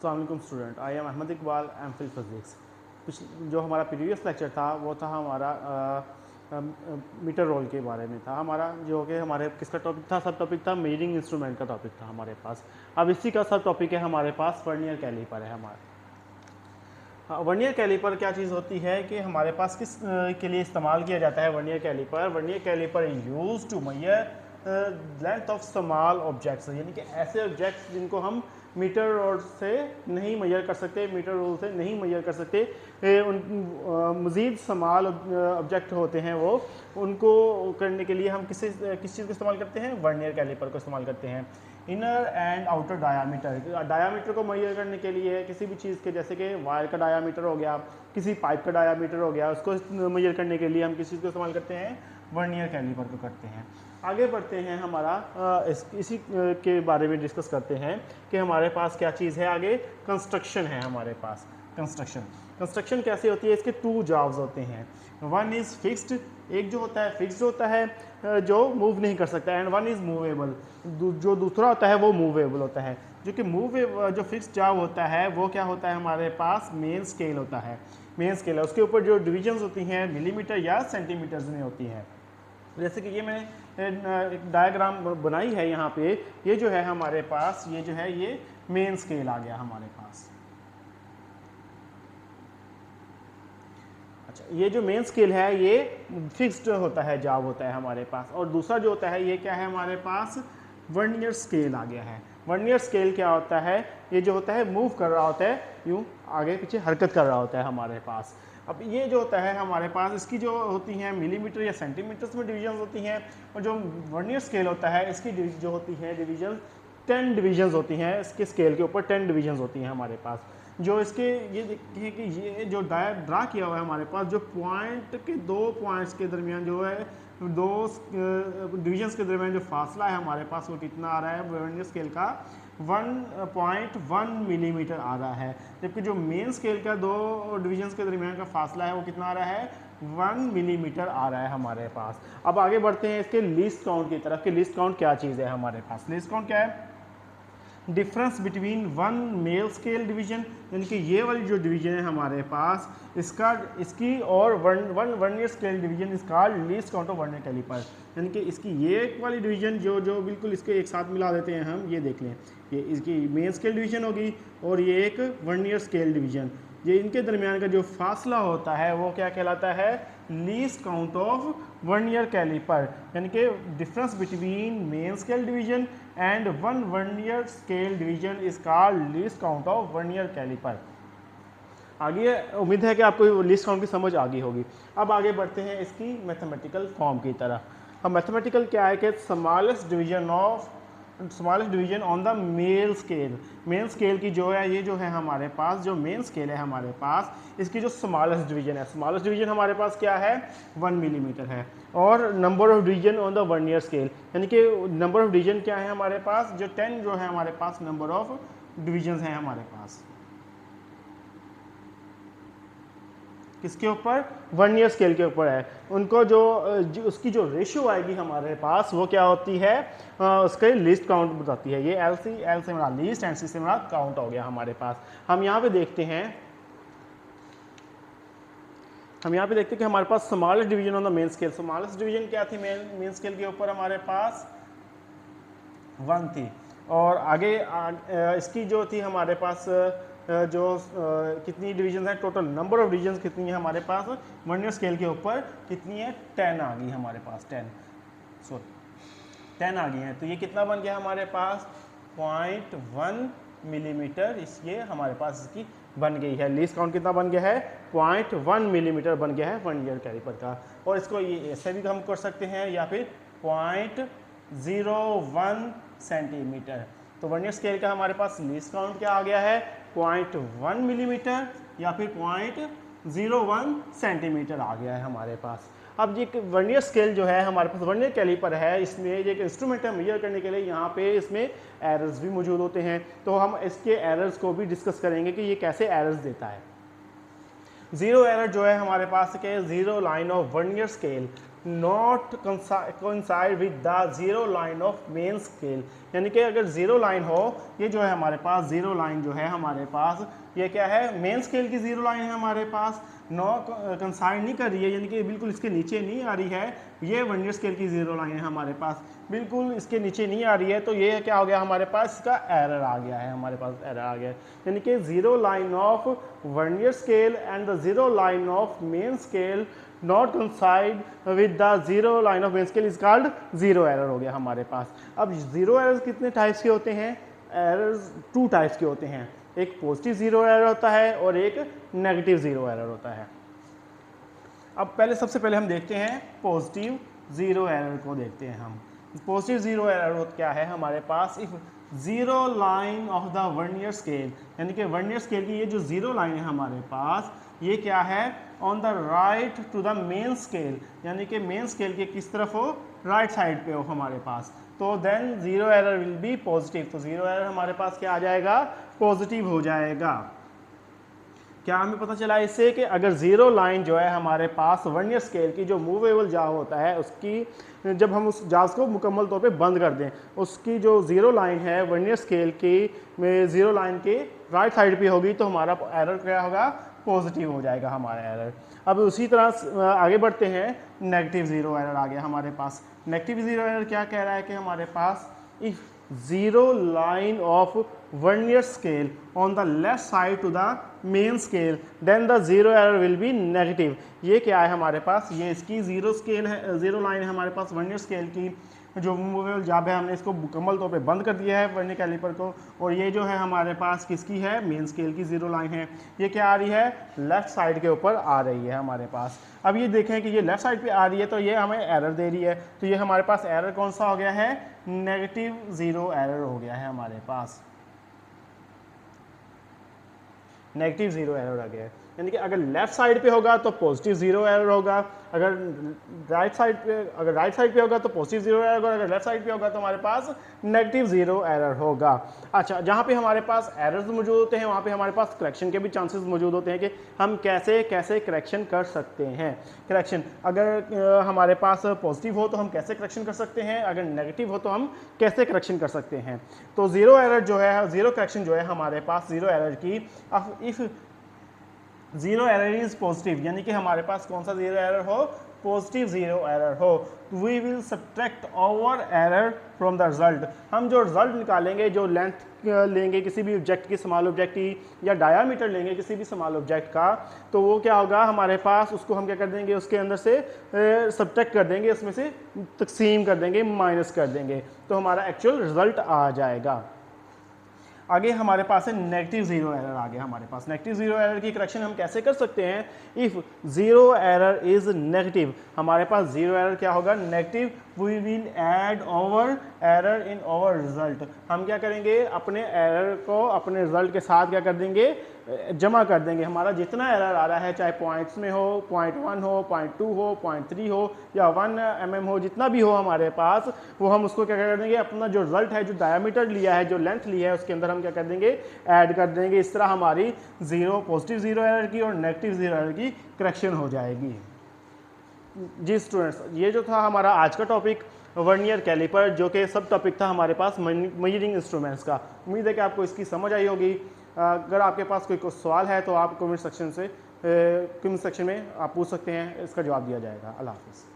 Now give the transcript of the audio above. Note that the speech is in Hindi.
अस्सलाम वालेकुम student, I am Ahmad Iqbal, M Phil physics. जो हमारा प्रीवियस लेक्चर था वो था हमारा मीटर रोल के बारे में था हमारा, जो कि हमारे किसका टॉपिक था, सब टॉपिक था मेजरिंग इंस्ट्रूमेंट का टॉपिक था हमारे पास। अब इसी का सब टॉपिक है हमारे पास वर्नियर कैलीपर है हमारा। वर्नियर कैलीपर क्या चीज़ होती है कि हमारे पास किस के लिए इस्तेमाल किया जाता है vernier caliper. Vernier caliper use to measure length of small objects, यानी कि ऐसे ऑब्जेक्ट्स जिनको हम मीटर रोड से नहीं मेजर कर सकते, मीटर रोल से नहीं मेजर कर सकते, मज़ीद स्मॉल ऑब्जेक्ट होते हैं वो, उनको करने के लिए हम किस चीज़ को इस्तेमाल करते हैं, वर्नियर कैलीपर को इस्तेमाल करते हैं। इनर एंड आउटर डायामीटर को मेजर करने के लिए किसी भी चीज़ के, जैसे कि वायर का डायामीटर हो गया, किसी पाइप का डायामीटर हो गया, उसको मेजर करने के लिए हम किस चीज़ को इस्तेमाल करते हैं, वर्नियर कैलीपर को करते हैं। आगे बढ़ते हैं, हमारा इसी के बारे में डिस्कस करते हैं कि हमारे पास क्या चीज़ है। आगे कंस्ट्रक्शन है हमारे पास। कंस्ट्रक्शन कैसे होती है, इसके टू जॉब्स होते हैं। वन इज़ फिक्स्ड, एक जो होता है फिक्स्ड होता है जो मूव नहीं कर सकता, एंड वन इज़ मूवेबल, जो दूसरा होता है वो मूवेबल होता है। जो कि जो फिक्स्ड जॉब होता है वो क्या होता है हमारे पास, मेन स्केल होता है। मेन स्केल है, उसके ऊपर जो डिविजन्स होती हैं मिलीमीटर या सेंटीमीटर्स में होती हैं। जैसे कि ये मैंने एक डायग्राम बनाई है यहाँ पे, ये जो है हमारे पास, ये जो है ये मेन स्केल आ गया हमारे पास। अच्छा, ये जो मेन स्केल है ये फिक्स्ड होता है, जॉब होता है हमारे पास। और दूसरा जो होता है ये क्या है हमारे पास, वर्नियर स्केल आ गया है। वर्नियर स्केल क्या होता है, ये जो होता है मूव कर रहा होता है, यूँ आगे पीछे हरकत कर रहा होता है हमारे पास। अब ये जो होता है हमारे पास, इसकी जो होती हैं मिलीमीटर या सेंटीमीटर्स में डिवीजन होती हैं, और जो वर्नियर स्केल होता है इसकी जो होती है डिवीजन 10 डिवीजन्स होती हैं। इसके स्केल के ऊपर 10 डिवीजन्स होती हैं हमारे पास। जो इसके ये देखते हैं कि ये जो ड्रा किया हुआ है हमारे पास, जो पॉइंट के दो पॉइंट्स के दरमियान जो है, दो डिवीजन्स के दरमियान जो फासला है हमारे पास वो कितना आ रहा है वर्नियर स्केल का, 1.1 मिलीमीटर आ रहा है। जबकि जो मेन स्केल का दो डिवीजन्स के दरमियान का फासला है वो कितना आ रहा है, 1 मिलीमीटर आ रहा है हमारे पास। अब आगे बढ़ते हैं इसके लीस्ट काउंट की तरफ। कि लीस्ट काउंट क्या चीज़ है हमारे पास। लीस्ट काउंट क्या है, difference between one main scale division, यानी कि ये वाली जो डिवीजन है हमारे पास, इसकी और वर्नियर स्केल डिवीजन इसका least count of vernier caliper. यानी कि इसकी ये एक वाली डिवीजन जो बिल्कुल इसके एक साथ मिला देते हैं हम, ये देख लें, ये इसकी मेन स्केल डिवीजन होगी और ये एक वर्नियर स्केल डिवीजन। ये इनके दरमियान का जो फासला होता है वो क्या कहलाता है, least count of vernier caliper. यानी कि difference between main scale division and one vernier scale division is called least count of vernier caliper. आगे उम्मीद है कि आपको लीस्ट काउंट की समझ आ गई होगी। अब आगे बढ़ते हैं इसकी मैथमेटिकल फॉर्म की तरफ। अब मैथमेटिकल क्या है कि smallest division on the main scale. Main scale की जो है, ये जो है हमारे पास जो मेन स्केल है हमारे पास, इसकी जो स्मॉलेस्ट डिवीजन है, स्मॉलेस्ट डिवीजन हमारे पास क्या है, 1 मिलीमीटर है। और number of division on the vernier scale, यानी कि नंबर ऑफ डिवीजन क्या है हमारे पास, जो 10 जो है हमारे पास नंबर ऑफ डिवीजन हैं हमारे पास। किसके ऊपर, वर्नियर स्केल के ऊपर है। उनको उसकी जो रेशियो आएगी हमारे पास वो क्या होती है, उसके लीस्ट काउंट बताती है। ये एल से मेरा लीस्ट एंड सी से मेरा काउंट हो गया हमारे पास। हम यहाँ पे देखते हैं कि हमारे पास smallest division on the main scale. Smallest division क्या थी मेन स्केल के ऊपर हमारे पास, 1 थी। और आगे इसकी जो थी हमारे पास कितनी डिवीजन है, टोटल नंबर ऑफ डिवीजन कितनी है हमारे पास वर्नियर स्केल के ऊपर, कितनी है, 10 आ गई हमारे पास, 10 आ गई हैं। तो ये कितना बन गया हमारे पास, 0.1 मिलीमीटर, ये हमारे पास इसकी बन गई है। लीस्ट काउंट कितना बन गया है, 0.1 मिलीमीटर बन गया है वर्नियर कैलीपर का। और इसको ये ऐसे भी हम कर सकते हैं या फिर 0.01 सेंटीमीटर। तो वर्नियर स्केल का हमारे पास लीस्ट काउंट क्या आ गया है, 0.1 मिलीमीटर या फिर 0.01 सेंटीमीटर आ गया है हमारे पास। अब ये वर्नियर स्केल जो है हमारे पास, वर्नियर कैलीपर है, इसमें एक इंस्ट्रूमेंट है मेजर करने के लिए। यहाँ पे इसमें एरर्स भी मौजूद होते हैं, तो हम इसके एरर्स को भी डिस्कस करेंगे कि ये कैसे एरर्स देता है। जीरो एरर जो है हमारे पास के, zero line of vernier scale not coincide with the zero line of main scale, यानी कि अगर ज़ीरो लाइन हो, ये जो है हमारे पास ज़ीरो लाइन जो है हमारे पास, ये क्या है, मेन स्केल की ज़ीरो लाइन है हमारे पास, नो कंसाइड नहीं कर रही है, यानी कि बिल्कुल इसके नीचे नहीं आ रही है। ये वर्नियर स्केल की ज़ीरो लाइन है हमारे पास, बिल्कुल इसके नीचे नहीं आ रही है, तो ये क्या हो गया हमारे पास, इसका एरर आ गया है, हमारे पास एरर आ गया है। यानी कि zero line of vernier scale and the zero line of main scale not कंसाइड with the zero line of main scale is called zero error हो गया हमारे पास। अब ज़ीरो एरर्स कितने टाइप्स के होते हैं? एरर्स 2 टाइप्स के होते हैं, एक पॉजिटिव ज़ीरो एरर होता है और एक नेगेटिव ज़ीरो एरर होता है। अब सबसे पहले हम देखते हैं पॉजिटिव ज़ीरो एरर को देखते हैं हम। पॉजिटिव ज़ीरो एरर क्या है हमारे पास, if zero line of the vernier scale, यानी कि वर्नियर स्केल की ये जो ज़ीरो लाइन है हमारे पास, ये क्या है, on the right to the main scale, यानी कि मेन स्केल के किस तरफ हो, राइट साइड पे हो हमारे पास, तो than zero error will B positive. तो ज़ीरो एरर हमारे पास क्या आ जाएगा, पॉजिटिव हो जाएगा। क्या हमें पता चला इससे कि अगर ज़ीरो लाइन जो है हमारे पास वर्नियर स्केल की जो मूवेबल जाव होता है, उसकी जब हम उस जाव को मुकम्मल तौर पे बंद कर दें, उसकी जो ज़ीरो लाइन है वर्नियर स्केल की में ज़ीरो लाइन के राइट साइड पे होगी, तो हमारा एरर क्या होगा, पॉजिटिव हो जाएगा हमारा एरर। अब उसी तरह आगे बढ़ते हैं, नेगेटिव ज़ीरो एरर आ गया हमारे पास। नेगेटिव ज़ीरो एरर क्या कह रहा है कि हमारे पास if zero line of vernier scale on the left side to the main scale then the zero error will be negative. ये क्या है हमारे पास, ये इसकी ज़ीरो स्केल है, ज़ीरो लाइन है हमारे पास वर्नियर स्केल की जो मूवेबल जाब है, हमने इसको मुकम्मल तौर पे बंद कर दिया है वर्नियर कैलिपर को, और ये जो है हमारे पास किसकी है, मेन स्केल की ज़ीरो लाइन है। ये क्या आ रही है, लेफ़्ट साइड के ऊपर आ रही है हमारे पास। अब ये देखें कि ये लेफ़्ट साइड पे आ रही है, तो ये हमें एरर दे रही है, तो ये हमारे पास एरर कौन सा हो गया है, नेगेटिव ज़ीरो एरर हो गया है हमारे पास, नेगेटिव ज़ीरो एरर आ गया है। यानी कि अगर लेफ्ट साइड पे होगा तो पॉजिटिव ज़ीरो एरर होगा, अगर राइट साइड पे होगा तो पॉजिटिव ज़ीरो एरर होगा, अगर लेफ्ट साइड पे होगा तो हमारे पास नेगेटिव ज़ीरो एरर होगा। अच्छा, जहाँ पे हमारे पास एरर्स मौजूद होते हैं वहाँ पे हमारे पास करेक्शन के भी चांसेस मौजूद होते हैं कि हम कैसे करेक्शन कर सकते हैं। करेक्शन अगर हमारे पास पॉजिटिव हो तो हम कैसे करेक्शन कर सकते हैं, अगर नेगेटिव हो तो हम कैसे करेक्शन कर सकते हैं। तो ज़ीरो एरर जो है, ज़ीरो करेक्शन जो है हमारे पास ज़ीरो एरर की, if zero error is positive, यानी कि हमारे पास कौन सा ज़ीरो एरर हो, पॉजिटिव ज़ीरो एरर हो, we will subtract our error from the result. हम जो रिजल्ट निकालेंगे, जो लेंथ लेंगे किसी भी ऑब्जेक्ट की, स्मॉल ऑब्जेक्ट की, या डायामीटर लेंगे किसी भी स्मॉल ऑब्जेक्ट का, तो वो क्या होगा हमारे पास, उसको हम क्या कर देंगे, उसके अंदर से सब्ट्रैक्ट कर देंगे, उसमें से तकसीम कर देंगे, माइनस कर देंगे, तो हमारा एक्चुअल रिजल्ट आ जाएगा। आगे हमारे पास है नेगेटिव ज़ीरो एरर आ गया हमारे पास। नेगेटिव ज़ीरो एरर की करेक्शन हम कैसे कर सकते हैं, if zero error is negative, हमारे पास ज़ीरो एरर क्या होगा, negative, we will add our error in our result. हम क्या करेंगे, अपने एरर को अपने रिजल्ट के साथ क्या कर देंगे, जमा कर देंगे। हमारा जितना एरर आ रहा है, चाहे पॉइंट्स में हो, 0.1 हो, 0.2 हो, 0.3 हो, या 1 mm हो, जितना भी हो हमारे पास, वो हम उसको क्या कर देंगे, अपना जो रिजल्ट है, जो डायमीटर लिया है, जो लेंथ लिया है, उसके अंदर हम क्या कर देंगे, ऐड कर देंगे। इस तरह हमारी पॉजिटिव ज़ीरो एरर की और नेगेटिव ज़ीरो एरर की करेक्शन हो जाएगी। जी स्टूडेंट्स, ये जो था हमारा आज का टॉपिक वर्नियर कैलिपर, जो कि सब टॉपिक था हमारे पास मेजरिंग इंस्ट्रूमेंट्स का। उम्मीद है कि आपको इसकी समझ आई होगी। अगर आपके पास कोई सवाल है तो आप कमेंट सेक्शन में आप पूछ सकते हैं, इसका जवाब दिया जाएगा। अल्लाह हाफ़िज़।